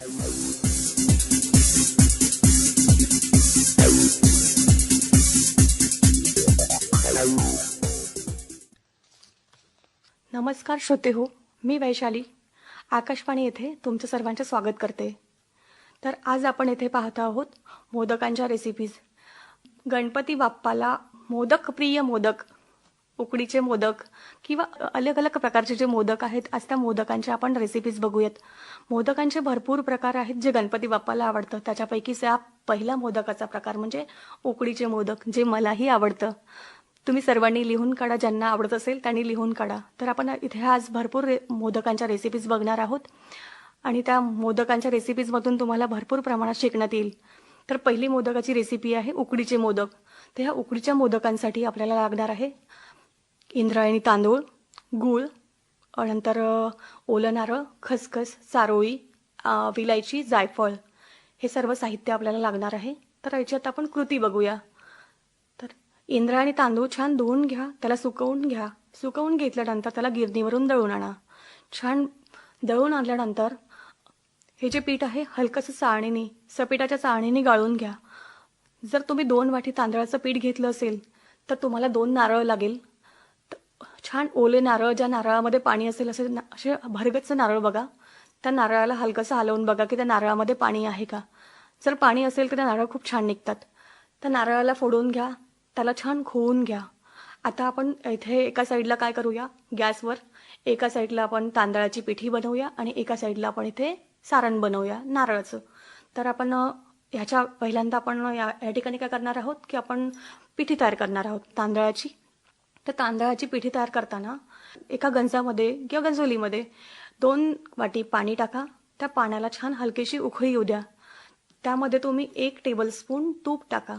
नमस्कार श्रोते हो, मी वैशाली आकाशवाणी येथे तुमचं सर्वांचे स्वागत करते. तर आज आपण येथे पाहत आहोत मोदकांच्या रेसिपीज. गणपती बाप्पाला मोदक प्रिय मोदक, उकडीचे मोदक किंवा अलग अलग प्रकारचे जे मोदक आहेत, आज त्या मोदकांच्या आपण रेसिपीज बघूयात. मोदकांचे भरपूर प्रकार आहेत जे गणपती बाप्पाला आवडतं. त्याच्यापैकीचा पहिला मोदकाचा प्रकार म्हणजे उकडीचे मोदक, जे मलाही आवडतं. तुम्ही सर्वांनी लिहून काढा, ज्यांना आवडत असेल त्यांनी लिहून काढा. तर आपण इथे आज भरपूर मोदकांच्या रेसिपीज बघणार आहोत आणि त्या मोदकांच्या रेसिपीजमधून तुम्हाला भरपूर प्रमाणात शिकण्यात येईल. तर पहिली मोदकाची रेसिपी आहे उकडीचे मोदक. तर ह्या उकडीच्या मोदकांसाठी आपल्याला लागणार आहे इंद्रायणी तांदूळ, गूळ, नंतर ओलं नारळ, खसखस, चारोळी, विलायची, जायफळ, हे सर्व साहित्य आपल्याला लागणार आहे. तर याच्यात आपण कृती बघूया. तर इंद्रायणी तांदूळ छान धुवून घ्या, त्याला सुकवून घ्या. सुकवून घेतल्यानंतर त्याला गिरणीवरून दळून आणा. छान दळून आणल्यानंतर हे जे पीठ आहे हलकंसं चाळणीने, सपिटाच्या चाळणीने गाळून घ्या. जर तुम्ही 2 वाटी तांदळाचं पीठ घेतलं असेल तर तुम्हाला 2 नारळ लागेल. छान ओले नारळ, ज्या नारळामध्ये पाणी असेल असे भरगच्च नारळ बघा. त्या नारळाला हलकंसं हलवून बघा की त्या नारळामध्ये पाणी आहे का. जर पाणी असेल तर त्या नारळ खूप छान निघतात. त्या नारळाला फोडून घ्या, त्याला छान खोवून घ्या. आता आपण इथे एका साईडला काय करूया, गॅसवर एका साईडला आपण तांदळाची पिठी बनवूया आणि एका साईडला आपण इथे सारण बनवूया नारळाचं. तर आपण ह्याच्या पहिल्यांदा आपण या ठिकाणी काय करणार आहोत की आपण पिठी तयार करणार आहोत तांदळाची. तर तांदळाची पिठी तयार करताना एका गंजामध्ये किंवा गंजोलीमध्ये 2 वाटी पाणी टाका. त्या पाण्याला छान हलकीशी उकळी येऊ द्या. त्यामध्ये तुम्ही 1 टेबलस्पून तूप टाका.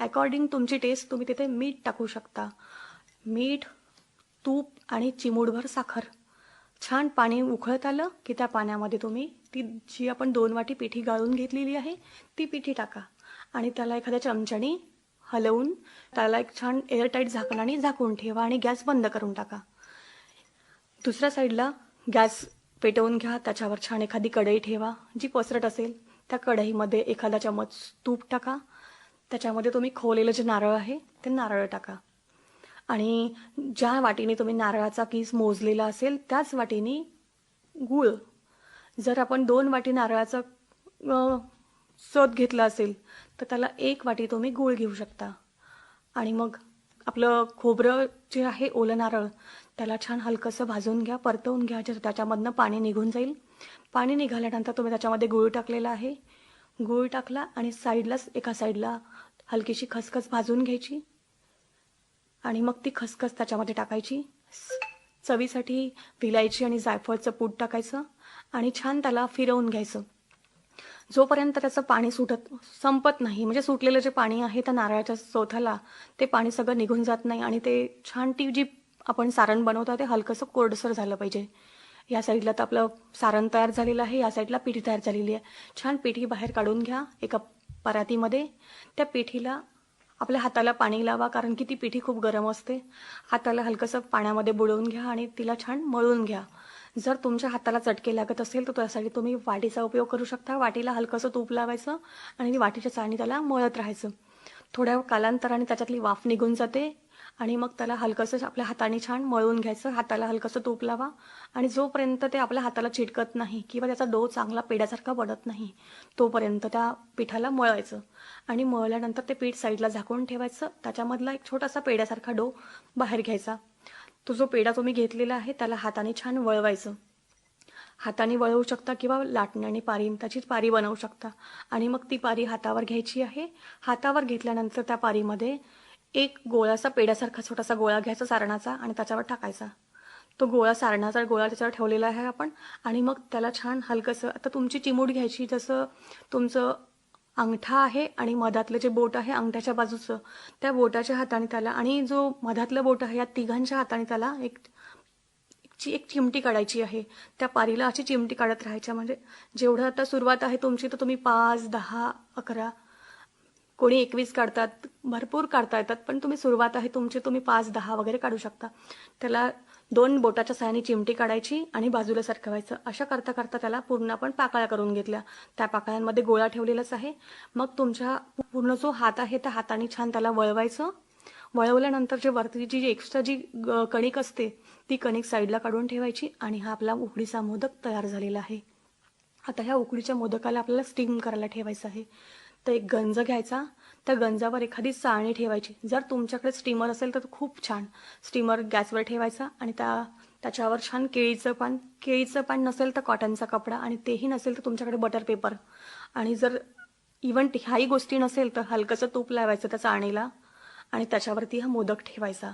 अकॉर्डिंग तुमची टेस्ट तुम्ही तिथे मीठ टाकू शकता. मीठ, तूप आणि चिमूटभर साखर. छान पाणी उकळत आलं की त्या पाण्यामध्ये तुम्ही ती जी आपण 2 वाटी पिठी गाळून घेतलेली आहे ती पिठी टाका आणि त्याला एखाद्या चमच्याने हलवून त्याला एक छान एअरटाईट झाकणाने झाकून ठेवा आणि गॅस बंद करून टाका. दुसऱ्या साईडला गॅस पेटवून घ्या. त्याच्यावर छान एखादी कढई ठेवा जी पसरट असेल. त्या कढईमध्ये एखादा चमच तूप टाका. त्याच्यामध्ये तुम्ही खोवलेलं जे नारळ आहे ते नारळ टाका आणि ज्या वाटीने तुम्ही नारळाचा किस मोजलेला असेल त्याच वाटीने गूळ. जर आपण 2 वाटी नारळाचा सत घेतला असेल तर त्याला 1 वाटी तुम्ही गूळ घेऊ शकता. आणि मग आपलं खोबरं जे आहे ओलं नारळ त्याला छान हलकंसं भाजून घ्या, परतवून घ्या, जर त्याच्यामधनं पाणी निघून जाईल. पाणी निघाल्यानंतर तुम्ही त्याच्यामध्ये गूळ टाकलेला आहे. गूळ टाकला आणि साईडलाच एका साईडला हलकीशी खसखस भाजून घ्यायची आणि मग ती खसखस त्याच्यामध्ये टाकायची. चवीसाठी विलायची आणि जायफळचं पूड टाकायचं आणि छान त्याला फिरवून घ्यायचं जोपर्यंत त्याचं पाणी संपत नाही. म्हणजे सुटलेलं जे पाणी आहे त्या नारळाच्या चोथाला ते पाणी सगळं निघून जात नाही आणि ते छान ती जी आपण सारण बनवतो ते हलकंसं कोरडसर झालं पाहिजे. या साईडला तर आपलं सारण तयार झालेलं आहे, या साईडला पिठी तयार झालेली आहे. छान पिठी बाहेर काढून घ्या एका परातीमध्ये. त्या पिठीला आपल्या हाताला पाणी लावा कारण की ती पिठी खूप गरम असते. हाताला हलकंसं पाण्यामध्ये बुडवून घ्या आणि तिला छान मळून घ्या. जर तुमच्या हाताला चटके लागत असेल तर त्यासाठी तुम्ही वाटीचा उपयोग करू शकता. वाटीला हलकंसं तूप लावायचं आणि वाटीच्या चाळणी त्याला मळत राहायचं. थोड्या कालांतराने त्याच्यातली वाफ निघून जाते आणि मग त्याला हलकंसं आपल्या हाताने छान मळून घ्यायचं. हाताला हलकंसं तूप लावा आणि जोपर्यंत ते आपल्या हाताला चिटकत नाही किंवा त्याचा डो चांगला पेड्यासारखा बनत नाही तोपर्यंत त्या पिठाला मळायचं आणि मळल्यानंतर ते पीठ साईडला झाकून ठेवायचं. त्याच्यामधला एक छोटासा पेड्यासारखा डो बाहेर घ्यायचा. तो जो पेढा तुम्ही घेतलेला आहे त्याला हाताने छान वळवायचं. हाताने वळवू शकता किंवा लाटण्याने त्याचीच पारी बनवू शकता आणि मग ती पारी हातावर घ्यायची आहे. हातावर घेतल्यानंतर त्या पारीमध्ये एक गोळाचा पेढ्यासारखा छोटासा गोळा घ्यायचा सारणाचा आणि त्याच्यावर टाकायचा. तो सारणाचा गोळा त्याच्यावर ठेवलेला आहे आपण आणि मग त्याला छान हलकंसं आता तुमची चिमूट घ्यायची. जसं तुमचं अंगठा आहे आणि मधातलं जे बोट आहे अंगठ्याच्या बाजूचं त्या बोटाच्या हाताने त्याला आणि जो मधातलं बोट आहे या तिघांच्या हाताने त्याला एक चिमटी काढायची आहे. त्या पारीला अशी चिमटी काढत राहायच्या. म्हणजे जेवढं आता सुरुवात आहे तुमची तर तुम्ही 5, 10, 11, कोणी 21 काढतात, भरपूर काढता येतात. पण तुम्ही सुरुवात आहे तुमची, तुम्ही 5, 10 वगैरे काढू शकता. त्याला 2 बोटाच्या सहाय्याने चिमटी काढायची आणि बाजूला सरकवायचं. अशा करता करता त्याला पूर्ण आपण पाकळ्या करून घेतल्या. त्या पाकळ्यांमध्ये गोळा ठेवलेलाच आहे. मग तुमच्या पूर्ण जो हात आहे त्या हाताने छान त्याला वळवायचं. वळवल्यानंतर जे वरती जी एक्स्ट्रा जी कणिक असते ती कणिक साईडला काढून ठेवायची आणि हा आपला उकडीचा मोदक तयार झालेला आहे. आता ह्या उकडीच्या मोदकाला आपल्याला स्टीम करायला ठेवायचं आहे. तर एक गंज घ्यायचा, त्या गंजावर एखादी चाळणी ठेवायची. जर तुमच्याकडे स्टीमर असेल तर खूप छान. स्टीमर गॅसवर ठेवायचा आणि त्याच्यावर छान केळीचं पान नसेल तर कॉटनचा कपडा आणि तेही नसेल तर तुमच्याकडे बटर पेपर आणि जर इव्हन ह्याही गोष्टी नसेल तर हलकंसं तूप लावायचं त्या चाळणीला आणि त्याच्यावरती हा मोदक ठेवायचा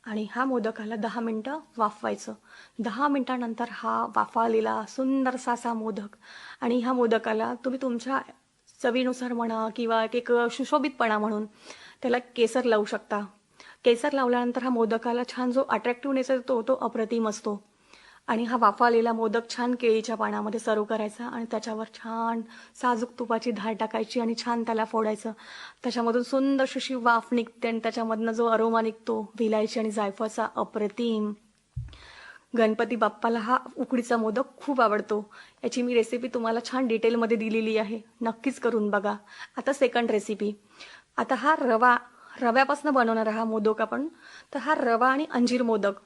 आणि हा मोदकाला 10 मिनटं वाफवायचं. 10 मिनिटानंतर हा वाफालेला सुंदरसा असा मोदक आणि ह्या मोदकाला तुम्ही तुमच्या चवीनुसार म्हणा किंवा एक सुशोभितपणा म्हणून त्याला केसर लावू शकता. केसर लावल्यानंतर हा मोदकाला छान जो अट्रॅक्टिव्हनेस येतो तो अप्रतिम असतो. आणि हा वाफालेला मोदक छान केळीच्या पानामध्ये सर्व करायचा आणि त्याच्यावर छान साजूक तुपाची धार टाकायची आणि छान त्याला फोडायचं. त्याच्यामधून सुंदरशी अशी वाफ निघते आणि त्याच्यामधनं जो अरोमा निघतो विलायची आणि जायफळचा अप्रतिम. गणपती बाप्पाला हा उकडीचा मोदक खूप आवडतो. याची मी रेसिपी तुम्हाला छान डिटेलमध्ये दिलेली आहे. नक्कीच करून बघा. आता सेकंड रेसिपी. आता हा रव्यापासून बनवणार हा मोदक आपण. तर हा रवा आणि अंजीर मोदक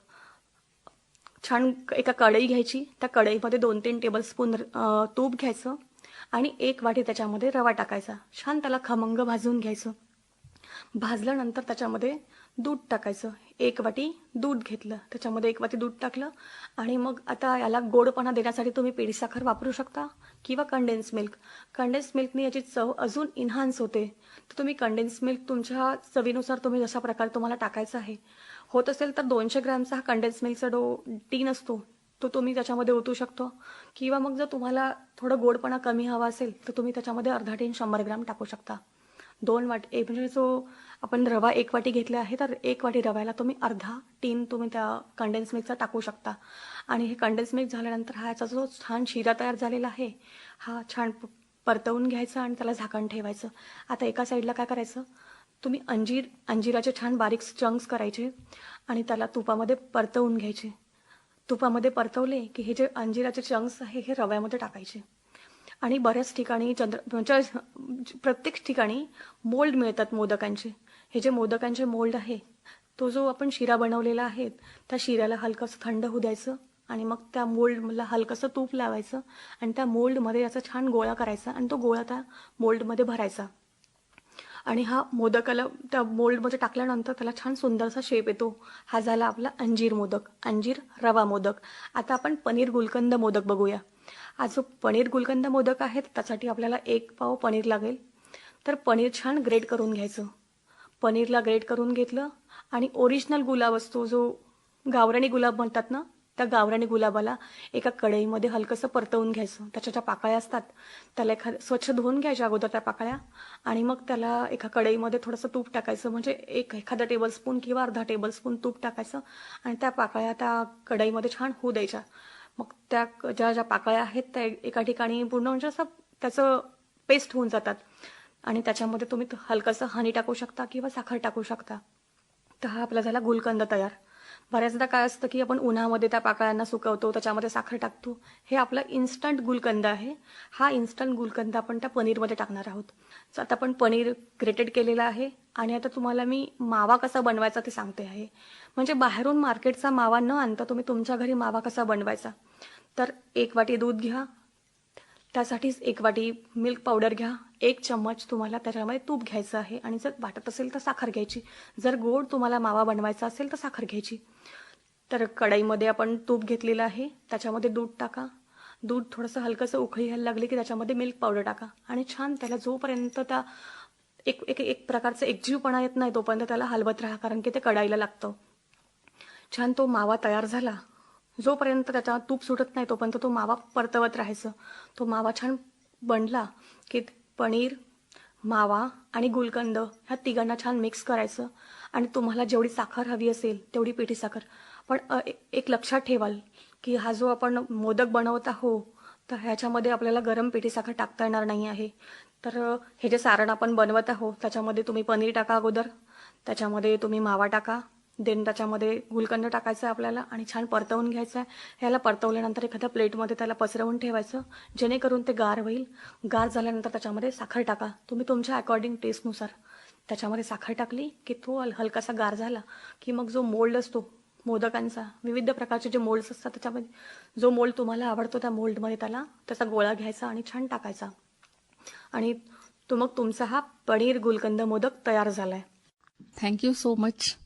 छान एका कढई घ्यायची. त्या कढईमध्ये 2-3 टेबलस्पून तूप घ्यायचं आणि 1 वाटी त्याच्यामध्ये रवा टाकायचा. छान त्याला खमंग भाजून घ्यायचं. भाजल्यानंतर त्याच्यामध्ये दूध टाकायचं. 1 वाटी दूध घेतलं, त्याच्यामध्ये 1 वाटी दूध टाकलं आणि मग आता याला गोडपणा देण्यासाठी तुम्ही पिठी साखर वापरू शकता किंवा कंडेन्स मिल्क. कंडेन्स मिल्कने याची चव अजून इन्हान्स होते. तर तुम्ही कंडेन्स मिल्क तुमच्या चवीनुसार तुम्ही जशा प्रकारे तुम्हाला टाकायचं आहे. होत असेल तर 200 ग्रॅमचा हा कंडेन्स मिल्कचा टीन असतो तो तुम्ही त्याच्यामध्ये ओतू शकतो किंवा मग जर तुम्हाला थोडं गोडपणा कमी हवा असेल तर तुम्ही त्याच्यामध्ये अर्धा टीन 100 ग्रॅम टाकू शकता. 2 वाटी म्हणजे जो आपण रवा 1 वाटी घेतला आहे तर 1 वाटी रव्याला तुम्ही अर्धा टीन तुम्ही त्या कंडेन्स मिल्कचा टाकू शकता. आणि हे कंडेन्स मिल्क झाल्यानंतर हा याचा जो छान शिरा तयार झालेला आहे हा छान परतवून घ्यायचा आणि त्याला झाकण ठेवायचं. आता एका साईडला काय करायचं, तुम्ही अंजिराचे छान बारीक चंक्स करायचे आणि त्याला तुपामध्ये परतवून घ्यायचे. तुपामध्ये परतवले की हे जे अंजिराचे चंक्स आहे हे रव्यामध्ये टाकायचे आणि बऱ्याच ठिकाणी म्हणजे प्रत्येक ठिकाणी मोल्ड मिळतात मोदकांचे. हे जे मोदकांचे मोल्ड आहे तो जो आपण शिरा बनवलेला आहे त्या शिऱ्याला हलकंसं थंड होऊ द्यायचं आणि मग त्या मोल्डला हलकंसं तूप लावायचं आणि त्या मोल्डमध्ये याचा छान गोळा करायचा आणि तो गोळा त्या मोल्डमध्ये भरायचा आणि हा मोदकाला त्या मोल्डमध्ये टाकल्यानंतर त्याला छान सुंदरसा शेप येतो. हा झाला आपला अंजीर मोदक, अंजीर रवा मोदक. आता आपण पनीर गुलकंद मोदक बघूया. हा जो पनीर गुलकंद मोदक आहे त्यासाठी आपल्याला 1 पाव पनीर लागेल. तर पनीर छान ग्रेट करून घ्यायचं. पनीरला ग्रेट करून घेतलं आणि ओरिजिनल गुलाब असतो जो गावरानी गुलाब म्हणतात ना, त्या गावरानी गुलाबाला एका कढईमध्ये हलकंसं परतवून घ्यायचं. त्याच्या ज्या पाकळ्या असतात त्याला स्वच्छ धुवून घ्यायच्या अगोदर त्या पाकळ्या आणि मग त्याला एका कढईमध्ये थोडंसं तूप टाकायचं. म्हणजे एखादा टेबलस्पून किंवा अर्धा टेबलस्पून तूप टाकायचं आणि त्या पाकळ्या त्या कढईमध्ये छान होऊ द्यायच्या. मग त्या ज्या पाकळ्या आहेत त्या एका ठिकाणी पूर्ण म्हणजे असं त्याचं पेस्ट होऊन जातात आणि त्याच्यामध्ये तुम्ही हलकंसं हनी टाकू शकता किंवा साखर टाकू शकता. तर हा आपला झाला गुलकंद तयार. बऱ्याचदा काय असतं की आपण उन्हामध्ये त्या पाकळ्यांना सुकवतो, त्याच्यामध्ये साखर टाकतो. हे आपला इन्स्टंट गुलकंद आहे. हा इन्स्टंट गुलकंद आपण त्या पनीरमध्ये टाकणार आहोत. आता आपण पनीर ग्रेटेड केलेलं आहे आणि आता तुम्हाला मी मावा कसा बनवायचा ते सांगते आहे. म्हणजे बाहेरून मार्केटचा मावा न आणता तुम्ही तुमच्या घरी मावा कसा बनवायचा. तर 1 वाटी दूध घ्या, त्यासाठीच 1 वाटी मिल्क पावडर घ्या. 1 चम्मच तुम्हाला त्याच्यामध्ये तूप घ्यायचं आहे आणि जर वाटत असेल तर साखर घ्यायची. जर गोड तुम्हाला मावा बनवायचा असेल तर साखर घ्यायची. तर कढईमध्ये आपण तूप घेतलेलं आहे, त्याच्यामध्ये दूध टाका. दूध थोडंसं हलकंसं उकळी यायला लागले की त्याच्यामध्ये मिल्क पावडर टाका आणि छान त्याला जोपर्यंत त्या एक एक एक प्रकारचा एकजीवपणा येत नाही तोपर्यंत त्याला हलवत राहा, कारण की ते कढाईला लागतं. छान तो मावा तयार झाला, जोपर्यंत त्याचा तूप सुटत नाही तोपर्यंत तो मावा परतवत राहायचं. तो मावा छान बनला की पनीर, मावा आणि गुलकंद ह्या तिघांना छान मिक्स करायचं आणि तुम्हाला जेवढी साखर हवी असेल तेवढी पिठी साखर. पण एक लक्षात ठेवाल की हा जो आपण मोदक बनवत आहोत तर ह्याच्यामध्ये आपल्याला गरम पिठी साखर टाकता येणार नाही आहे. तर हे जे सारण आपण बनवत आहोत त्याच्यामध्ये तुम्ही पनीर टाका अगोदर, त्याच्यामध्ये तुम्ही मावा टाका, देन त्याच्यामध्ये गुलकंद टाकायचा आहे आपल्याला आणि छान परतवून घ्यायचं आहे. ह्याला परतवल्यानंतर एखाद्या प्लेटमध्ये त्याला पसरवून ठेवायचं, जेणेकरून ते गार होईल. गार झाल्यानंतर त्याच्यामध्ये साखर टाका, तुम्ही तुमच्या अकॉर्डिंग टेस्टनुसार. त्याच्यामध्ये साखर टाकली की तो हलकासा गार झाला की मग जो मोल्ड असतो मोदकांचा, विविध प्रकारचे जे मोल्ड्स असतात त्याच्यामध्ये जो मोल्ड तुम्हाला आवडतो त्या मोल्डमध्ये त्याचा गोळा घ्यायचा आणि छान टाकायचा. आणि मग तुमचा हा पनीर गुलकंद मोदक तयार झालाय. Thank you so much.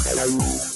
Hello.